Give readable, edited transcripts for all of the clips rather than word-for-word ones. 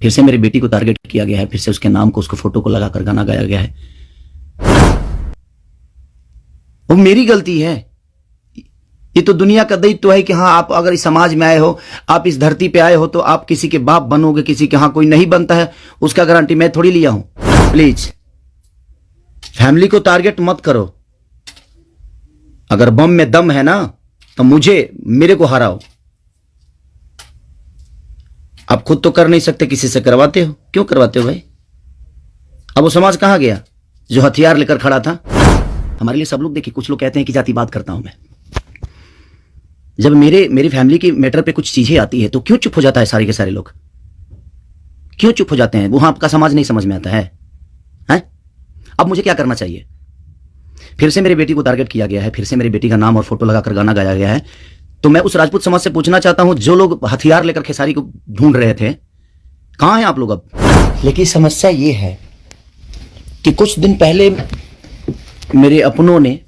फिर से मेरी बेटी को टारगेट किया गया है, फिर से उसके नाम को, उसको फोटो को लगाकर गाना गाया गया है। वो मेरी गलती है। ये तो दुनिया का दायित्व है कि हाँ, आप अगर इस समाज में आए हो, आप इस धरती पे आए हो, तो आप किसी के बाप बनोगे, किसी के। हाँ, कोई नहीं बनता है उसका गारंटी मैं थोड़ी लिया हूं। प्लीज फैमिली को टारगेट मत करो। अगर बम में दम है ना, तो मेरे को हराओ। आप खुद तो कर नहीं सकते, किसी से करवाते हो। क्यों करवाते हो भाई? अब वो समाज कहां गया जो हथियार लेकर खड़ा था? हमारे लिए सब लोग देखिए, कुछ लोग कहते हैं कि जातिवाद करता हूं मैं। जब मेरी फैमिली की मैटर पे कुछ चीजें आती है तो क्यों चुप हो जाता है सारे के सारे लोग? क्यों चुप हो जाते हैं? वो आपका समाज नहीं समझ में आता है? हैं? अब मुझे क्या करना चाहिए? फिर से मेरी बेटी को टारगेट किया गया है, फिर से मेरी बेटी का नाम और फोटो लगाकर गाना गाया गया है। तो मैं उस राजपूत समाज से पूछना चाहता हूं, जो लोग हथियार लेकर खेसारी को ढूंढ रहे थे, कहां हैं आप लोग अब? लेकिन समस्या ये है कि कुछ दिन पहले मेरे अपनों ने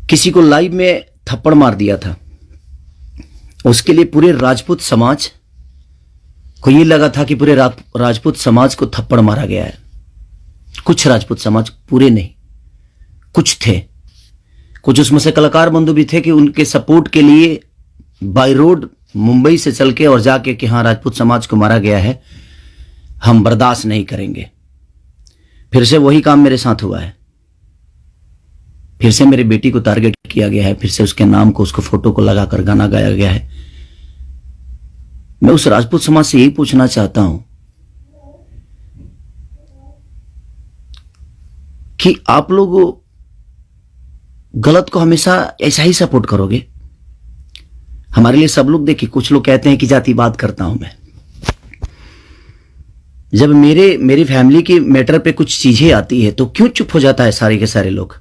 किसी को लाइव में थप्पड़ मार दिया था। उसके लिए पूरे राजपूत समाज को ये लगा था कि पूरे राजपूत समाज को थप्पड़ मारा गया है। कुछ राजपूत समाज, पूरे नहीं, कुछ थे। कुछ उसमें से कलाकार बंधु भी थे कि उनके सपोर्ट के लिए बाय रोड मुंबई से चल के और जाके कि हाँ, राजपूत समाज को मारा गया है, हम बर्दाश्त नहीं करेंगे। फिर से वही काम मेरे साथ हुआ है। फिर से मेरी बेटी को टारगेट किया गया है, फिर से उसके नाम को, उसको फोटो को लगाकर गाना गाया गया है। मैं उस राजपूत समाज से यही पूछना चाहता हूं कि आप लोग गलत को हमेशा ऐसा ही सपोर्ट करोगे? हमारे लिए सब लोग देखिए, कुछ लोग कहते हैं कि जातिवाद करता हूं मैं। जब मेरी फैमिली की मैटर पे कुछ चीजें आती है तो क्यों चुप हो जाता है सारे के सारे लोग?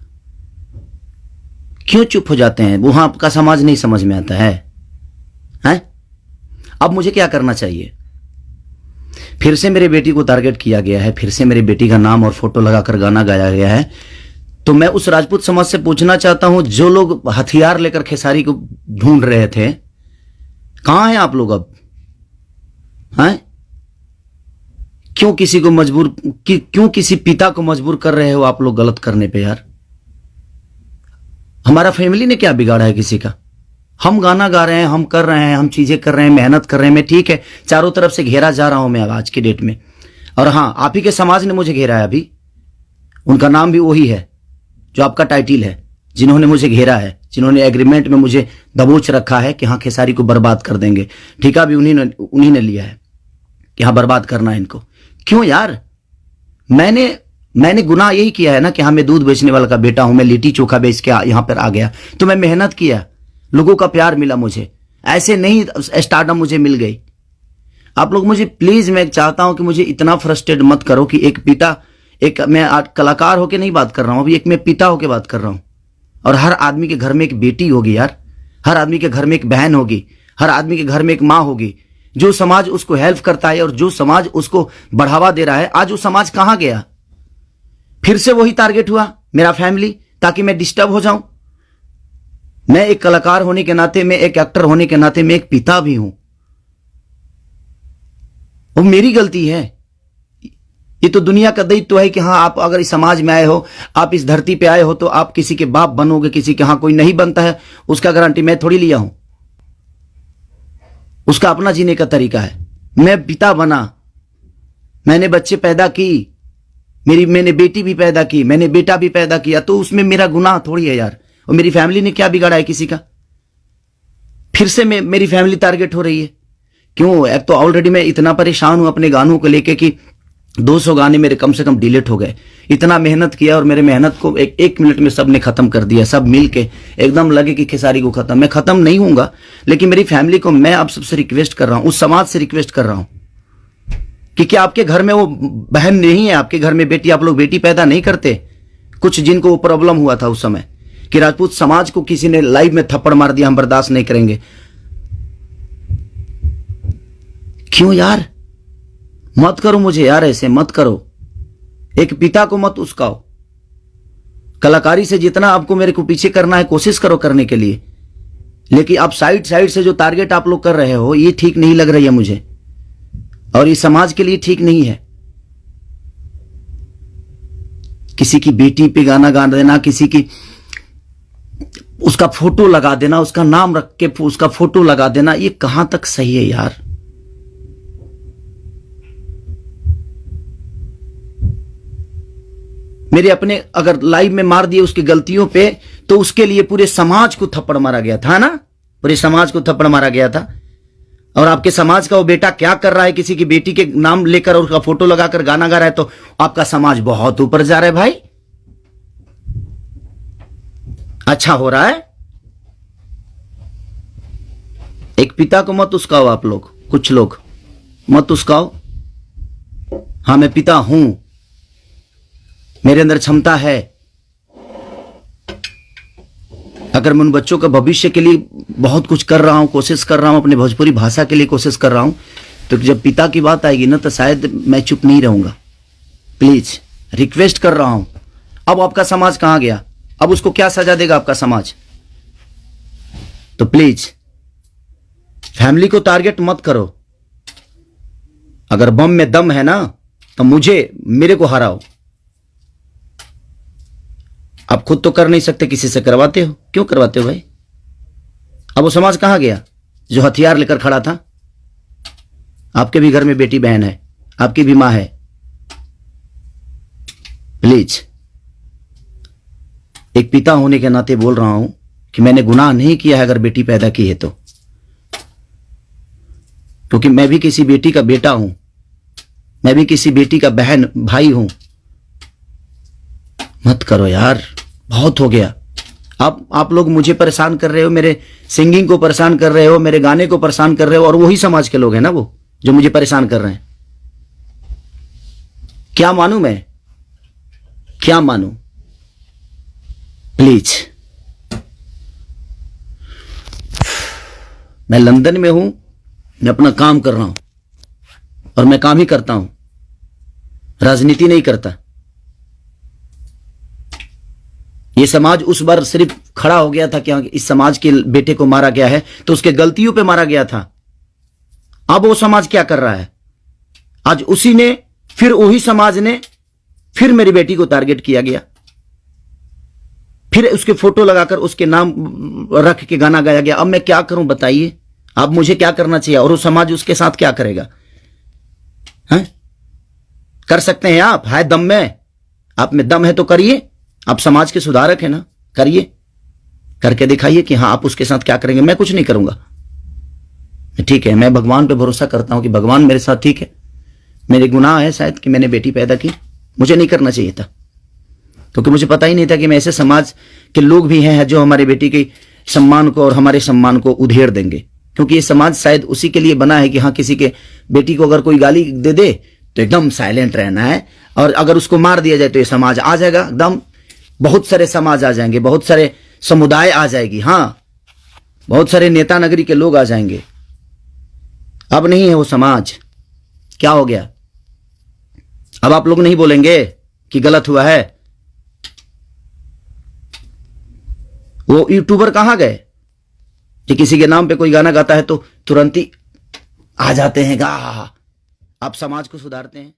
क्यों चुप हो जाते हैं? वो आपका समाज नहीं समझ में आता है? हैं? अब मुझे क्या करना चाहिए? फिर से मेरी बेटी को टारगेट किया गया है, फिर से मेरी बेटी का नाम और फोटो लगाकर गाना गाया गया है। तो मैं उस राजपूत समाज से पूछना चाहता हूं, जो लोग हथियार लेकर खेसारी को ढूंढ रहे थे, कहां हैं आप लोग अब? हैं? क्यों किसी पिता को मजबूर कर रहे हो आप लोग गलत करने पे? यार, हमारा फैमिली ने क्या बिगाड़ा है किसी का? हम गाना गा रहे हैं, हम कर रहे हैं, हम चीजें कर रहे हैं, मेहनत कर रहे हैं। मैं ठीक है, चारों तरफ से घेरा जा रहा हूं मैं आज की डेट में। और हां, आप ही के समाज ने मुझे घेरा है अभी। उनका नाम भी वही है जो आपका टाइटिल है, जिन्होंने मुझे घेरा है, जिन्होंने एग्रीमेंट में मुझे दबोच रखा है कि हाँ, खेसारी को बर्बाद कर देंगे। ठेका भी उन्हीं ने लिया है कि हाँ, बर्बाद करना है इनको। क्यों यार? मैंने गुनाह यही किया है ना कि हाँ, मैं दूध बेचने वाला का बेटा हूं, मैं लिट्टी चोखा बेच के यहां पर आ गया। तो मैं मेहनत किया, लोगों का प्यार मिला मुझे। ऐसे नहीं स्टारडम मुझे मिल गई। आप लोग मुझे प्लीज, मैं चाहता हूं कि मुझे इतना फ्रस्ट्रेट मत करो कि एक पिता, मैं कलाकार होके नहीं बात कर रहा हूं, अभी एक मैं पिता होके बात कर रहा हूं। और हर आदमी के घर में एक बेटी होगी यार, हर आदमी के घर में एक बहन होगी, हर आदमी के घर में एक माँ होगी। जो समाज उसको हेल्प करता है और जो समाज उसको बढ़ावा दे रहा है, आज वो समाज कहां गया? फिर से वही टारगेट हुआ, मेरा फैमिली, ताकि मैं डिस्टर्ब हो जाऊं। मैं एक कलाकार होने के नाते, मैं एक एक्टर होने के नाते, मैं एक पिता भी हूं। वो मेरी गलती है। ये तो दुनिया का दायित्व है कि हाँ, आप अगर इस समाज में आए हो, आप इस धरती पे आए हो, तो आप किसी के बाप बनोगे, किसी के। हाँ, कोई नहीं बनता है उसका गारंटी मैं थोड़ी लिया हूं। उसका अपना जीने का तरीका है। मैं पिता बना, मैंने बच्चे पैदा की, मैंने बेटी भी पैदा की, मैंने बेटा भी पैदा किया, तो उसमें मेरा गुनाह थोड़ी है यार। और मेरी फैमिली ने क्या बिगाड़ा है किसी का? फिर से मेरी फैमिली टारगेट हो रही है। क्यों? एक तो ऑलरेडी मैं इतना परेशान हूं अपने गानों को लेके कि 200 गाने मेरे कम से कम डिलीट हो गए। इतना मेहनत किया और मेरे मेहनत को एक मिनट में सबने खत्म कर दिया। सब मिलके एकदम लगे कि खेसारी को खत्म। मैं खत्म नहीं होऊंगा, लेकिन मेरी फैमिली को मैं आप सबसे रिक्वेस्ट कर रहा हूं, उस समाज से रिक्वेस्ट कर रहा हूं कि क्या आपके घर में वो बहन नहीं है? आपके घर में बेटी, आप लोग बेटी पैदा नहीं करते? कुछ जिनको वो प्रॉब्लम हुआ था उस समय कि राजपूत समाज को किसी ने लाइव में थप्पड़ मार दिया, हम बर्दाश्त नहीं करेंगे। क्यों यार? मत करो मुझे यार, ऐसे मत करो। एक पिता को मत उस्काओ। कलाकारी से जितना आपको मेरे को पीछे करना है, कोशिश करो करने के लिए, लेकिन आप साइड से जो टारगेट आप लोग कर रहे हो, ये ठीक नहीं लग रही है मुझे। और इस समाज के लिए ठीक नहीं है। किसी की बेटी पे गाना गा देना, किसी की उसका फोटो लगा देना, उसका नाम रख के उसका फोटो लगा देना, ये कहां तक सही है यार? मेरे अपने अगर लाइव में मार दिए उसकी गलतियों पे, तो उसके लिए पूरे समाज को थप्पड़ मारा गया था ना, पूरे समाज को थप्पड़ मारा गया था। और आपके समाज का वो बेटा क्या कर रहा है, किसी की बेटी के नाम लेकर और उसका फोटो लगाकर गाना गा रहा है, तो आपका समाज बहुत ऊपर जा रहा है भाई। अच्छा हो रहा है। एक पिता को मत उस्काओ आप लोग, कुछ लोग मत उस्काओ। हां, मैं पिता हूं, मेरे अंदर क्षमता है। अगर मैं उन बच्चों का भविष्य के लिए बहुत कुछ कर रहा हूं, कोशिश कर रहा हूं, अपने भोजपुरी भाषा के लिए कोशिश कर रहा हूं, तो जब पिता की बात आएगी ना, तो शायद मैं चुप नहीं रहूंगा। प्लीज रिक्वेस्ट कर रहा हूं। अब आपका समाज कहां गया? अब उसको क्या सजा देगा आपका समाज? तो प्लीज फैमिली को टारगेट मत करो। अगर बम में दम है ना, तो मेरे को हराओ। आप खुद तो कर नहीं सकते, किसी से करवाते हो। क्यों करवाते हो भाई? अब वो समाज कहां गया जो हथियार लेकर खड़ा था? आपके भी घर में बेटी बहन है, आपकी भी मां है। प्लीज, एक पिता होने के नाते बोल रहा हूं कि मैंने गुनाह नहीं किया है अगर बेटी पैदा की है तो, क्योंकि मैं भी किसी बेटी का बेटा हूं, मैं भी किसी बेटी का बहन भाई हूं। मत करो यार, बहुत हो गया। आप लोग मुझे परेशान कर रहे हो, मेरे सिंगिंग को परेशान कर रहे हो, मेरे गाने को परेशान कर रहे हो, और वही समाज के लोग हैं ना वो जो मुझे परेशान कर रहे हैं। क्या मानूं मैं? क्या मानूं? प्लीज, मैं लंदन में हूं, मैं अपना काम कर रहा हूं, और मैं काम ही करता हूं, राजनीति नहीं करता। ये समाज उस बार सिर्फ खड़ा हो गया था कि इस समाज के बेटे को मारा गया है, तो उसके गलतियों पे मारा गया था। अब वो समाज क्या कर रहा है? आज उसी ने, फिर वही समाज ने, फिर मेरी बेटी को टारगेट किया गया, फिर उसके फोटो लगाकर उसके नाम रख के गाना गाया गया। अब मैं क्या करूं बताइए? अब मुझे क्या करना चाहिए? और वो समाज उसके साथ क्या करेगा? हैं? कर सकते हैं आप? है दम में? आप में दम है तो करिए। आप समाज के सुधारक हैं ना, करिए, करके दिखाइए कि हाँ आप उसके साथ क्या करेंगे। मैं कुछ नहीं करूंगा, ठीक है। मैं भगवान पे भरोसा करता हूं कि भगवान मेरे साथ ठीक है। मेरे गुनाह है शायद कि मैंने बेटी पैदा की, मुझे नहीं करना चाहिए था, क्योंकि मुझे पता ही नहीं था कि मैं ऐसे समाज के लोग भी हैं जो हमारे बेटी के सम्मान को और हमारे सम्मान को उधेड़ देंगे। क्योंकि ये समाज शायद उसी के लिए बना है कि हाँ, किसी के बेटी को अगर कोई गाली दे दे तो एकदम साइलेंट रहना है, और अगर उसको मार दिया जाए तो ये समाज आ जाएगा एकदम। बहुत सारे समाज आ जाएंगे, बहुत सारे समुदाय आ जाएगी, हाँ, बहुत सारे नेता नगरी के लोग आ जाएंगे। अब नहीं है वो समाज। क्या हो गया? अब आप लोग नहीं बोलेंगे कि गलत हुआ है? वो यूट्यूबर कहां गए कि किसी के नाम पे कोई गाना गाता है तो तुरंत ही आ जाते हैं गा, आप समाज को सुधारते हैं।